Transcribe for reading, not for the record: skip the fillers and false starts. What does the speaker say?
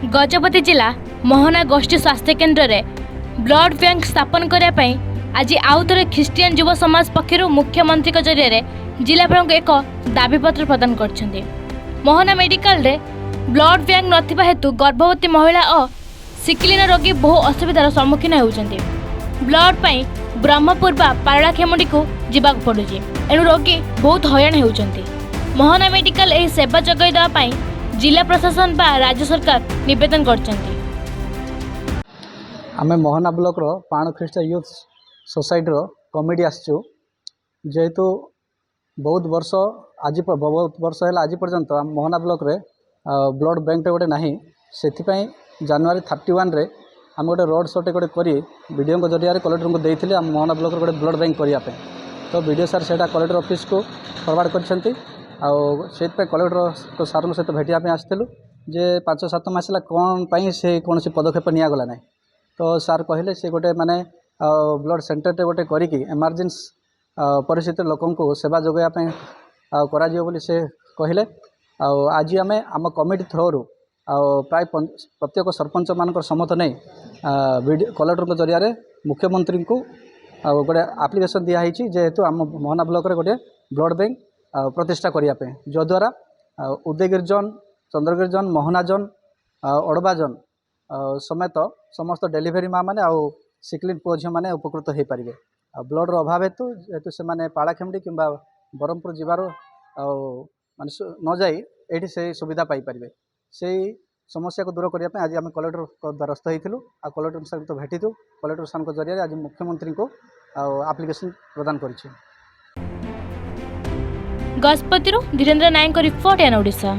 गजपति जिला मोहना गोष्ठी स्वास्थ्य केन्द्र में ब्लड बैंक स्थापन करने आज आउ थे ख्रीस्टियन युव समाज पक्षर मुख्यमंत्री जरिए जिलापाल एक दाबीपत्र प्रदान कर मोहना मेडिकल रे ब्लड बैंक नथिबा हेतु गर्भवती महिला और सिकलिन रोगी बहु असुविधार सम्मुखीन होउछन्ति। ब्लड पाई ब्रह्मपुर बा पारलाखेमुंडी को जीवाक पड़ुछि, एणु रोगी बहुत हयरान होउछन्ति। मोहना मेडिकल एही सेवा जगाई देबा पाई जिला प्रशासन बा राज्य सरकार निवेदन करछन्ति। आमे मोहना ब्लॉक रो पाण ख्रीस्ट यूथ सोसाइटी रो कमिटी आसचु, जेहेतु बहुत वर्ष है आज पर्यंत मोहना ब्लॉक रे ब्लड बैंक गोटे ना से जनवरी 31 रे आम गोटे रोड शोटे गोटे करी वीडियो को जरिया कलेक्टर को देते आम मोहना ब्लॉक गोटे ब्लड बैंक करने तो वीडियो सार से कलेक्टर ऑफिस को फॉरवर्ड कर कलेक्टर सार सहित भेटापी आसलु जे 5-7 मास कौन से कौन पदक्षेप निगला ना तो सार कहले से गोटे माने ब्लड सेंटर गोटे करी एमरजेंसी परिस्थिति लोक सेवा जोगाइवाई करा से कहले। आज आम आम कमिटी थ्रो प्राय प्रत्येक सरपंच मान सम्मत नहीं कलेक्टर को जरिया मुख्यमंत्री को गोटे आप्लिकेसन दिखाई जेहेतु आम मोहना ब्लॉक रे गोटे ब्लड बैंक प्रतिष्ठा करने जद्वारा Udayagiri zone, Chandragiri zone, Mohana zone, Odaba zone समेत समस्त डेलीवरी माँ मैंने सिकलिन पुओ झील मैंने उपकृत हो पारे। ब्लड अभाव हेतु जेहेतु से पाड़ाखेमड़ी कि ब्रह्मपुर जीवार माने न जाई एठी से सुविधा पाई परिबे। से समस्या को दूर करने आज आम कलेक्टर को द्वारस्थ होइथिलु आ कलेक्टर सहित भेटिथु। कलेक्टर सार जरिए आज मुख्यमंत्री को आप्लिकेसन प्रदान करिछि। गजपति धीरेन्द्र नायक रिपोर्ट एन ओडिशा।